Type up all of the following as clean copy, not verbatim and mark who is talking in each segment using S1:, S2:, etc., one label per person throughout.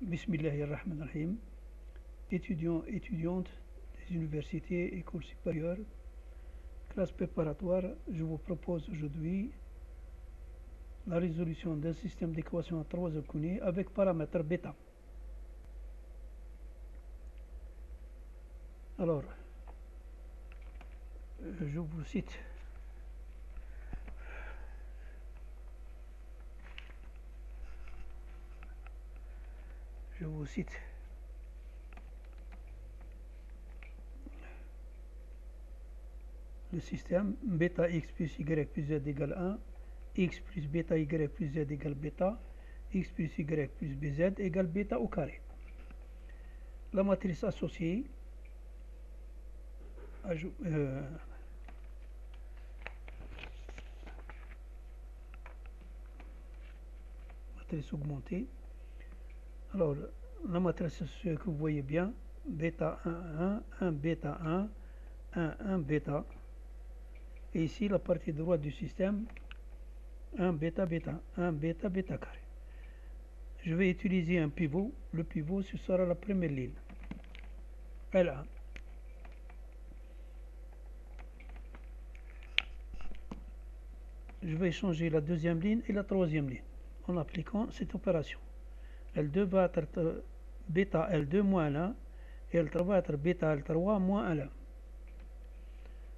S1: Bismillahirrahmanirrahim. Étudiants, étudiantes des universités, écoles supérieures, classe préparatoire, je vous propose aujourd'hui la résolution d'un système d'équations à trois inconnus avec paramètre bêta. Alors, je vous cite. Le système bêta x plus y plus z égale 1, x plus bêta y plus z égale bêta, x plus y plus bz égale bêta au carré. La matrice associée, matrice augmentée. Alors, la matrice associée que vous voyez bien, bêta 1, 1, 1, bêta 1, 1, 1, bêta. Et ici, la partie droite du système, 1 bêta bêta, 1 bêta bêta carré. Je vais utiliser un pivot. Le pivot, ce sera la première ligne, L1. Je vais changer la deuxième ligne et la troisième ligne en appliquant cette opération. L2 va être bêta L2 moins L1 et L3 va être bêta L3 moins L1.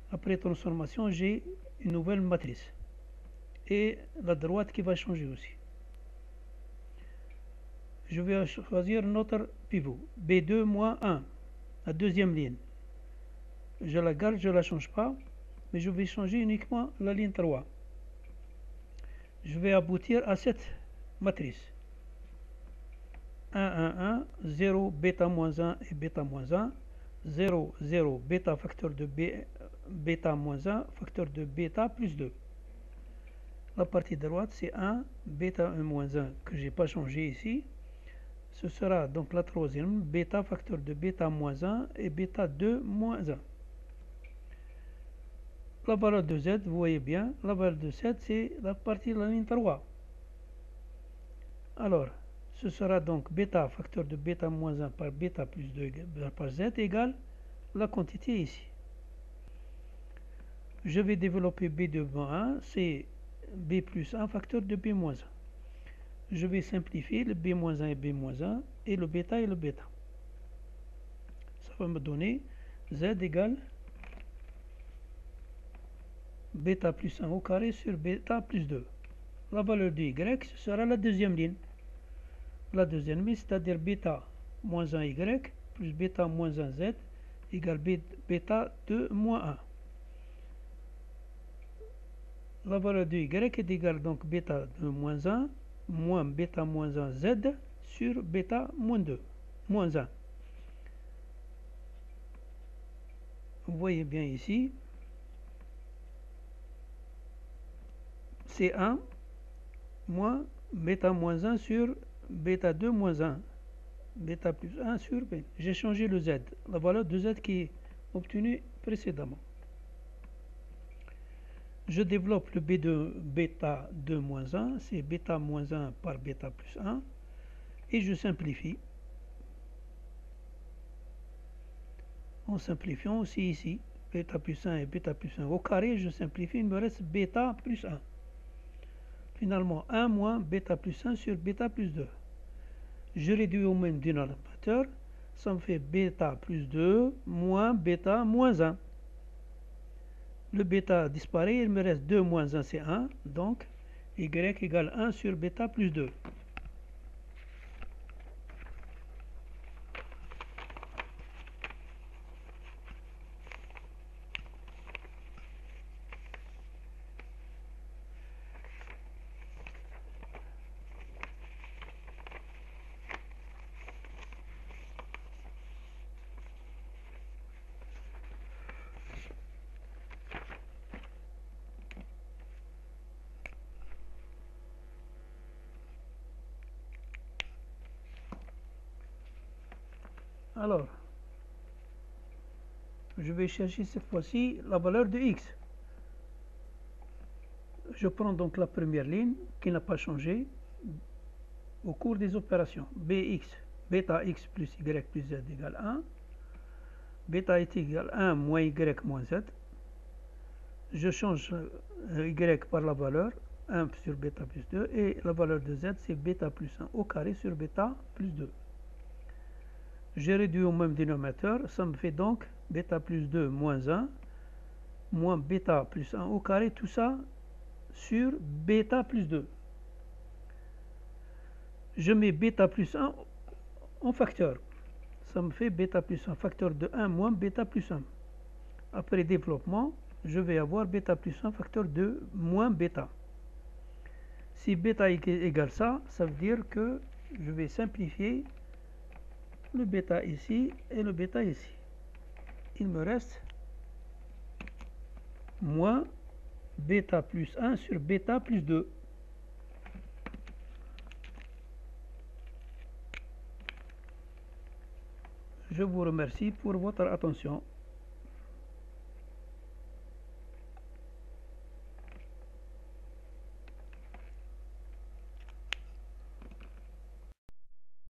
S1: Après transformation, j'ai une nouvelle matrice et la droite qui va changer aussi. Je vais choisir notre pivot, B2 moins 1, la deuxième ligne. Je la garde, je ne la change pas, mais je vais changer uniquement la ligne 3. Je vais aboutir à cette matrice. 1, 1, 1, 0, bêta moins 1 et bêta moins 1, 0, 0, bêta facteur de bêta moins 1, facteur de bêta plus 2. La partie droite, c'est 1, bêta 1 moins 1, que je n'ai pas changé ici. Ce sera donc la troisième, bêta facteur de bêta moins 1 et bêta 2 moins 1. La valeur de z, vous voyez bien, la valeur de z, c'est la partie de la ligne 3. Alors, ce sera donc bêta facteur de bêta moins 1 par bêta plus 2 par z égale la quantité ici. Je vais développer b2 moins 1, c'est b plus 1 facteur de b moins 1. Je vais simplifier le b moins 1 et b moins 1 et le bêta et le bêta. Ça va me donner z égale bêta plus 1 au carré sur bêta plus 2. La valeur de y, ce sera la deuxième ligne. La deuxième ligne, c'est-à-dire bêta moins 1 y plus bêta moins 1 z égale bêta 2 moins 1. La valeur de y est égale donc bêta 2 moins 1 moins bêta moins 1 z sur bêta moins 2 moins 1. Vous voyez bien ici, c'est 1 moins bêta moins 1 sur bêta 2 moins 1, bêta plus 1 sur b. J'ai changé le z, la valeur de z qui est obtenue précédemment. Je développe le B2 bêta 2 moins 1, c'est bêta moins 1 par bêta plus 1, et je simplifie. En simplifiant aussi ici, bêta plus 1 et bêta plus 1 au carré, je simplifie, il me reste bêta plus 1. Finalement, 1 moins bêta plus 1 sur bêta plus 2. Je réduis au même dénominateur, ça me fait bêta plus 2 moins bêta moins 1. Le bêta disparaît, il me reste 2 moins 1, c'est 1, donc y égale 1 sur bêta plus 2. Alors, je vais chercher cette fois-ci la valeur de x. Je prends donc la première ligne qui n'a pas changé au cours des opérations. Bx bêta x plus y plus z égale 1. Bêta est égal à 1 moins y moins z. Je change y par la valeur 1 sur bêta plus 2 et la valeur de z c'est bêta plus 1 au carré sur bêta plus 2. J'ai réduit au même dénominateur, ça me fait donc bêta plus 2 moins 1 moins bêta plus 1 au carré, tout ça sur bêta plus 2. Je mets bêta plus 1 en facteur. Ça me fait bêta plus 1 facteur de 1 moins bêta plus 1. Après développement, je vais avoir bêta plus 1 facteur de moins bêta. Si bêta égale ça, ça veut dire que je vais simplifier le bêta ici et le bêta ici. Il me reste moins bêta plus 1 sur bêta plus 2. Je vous remercie pour votre attention.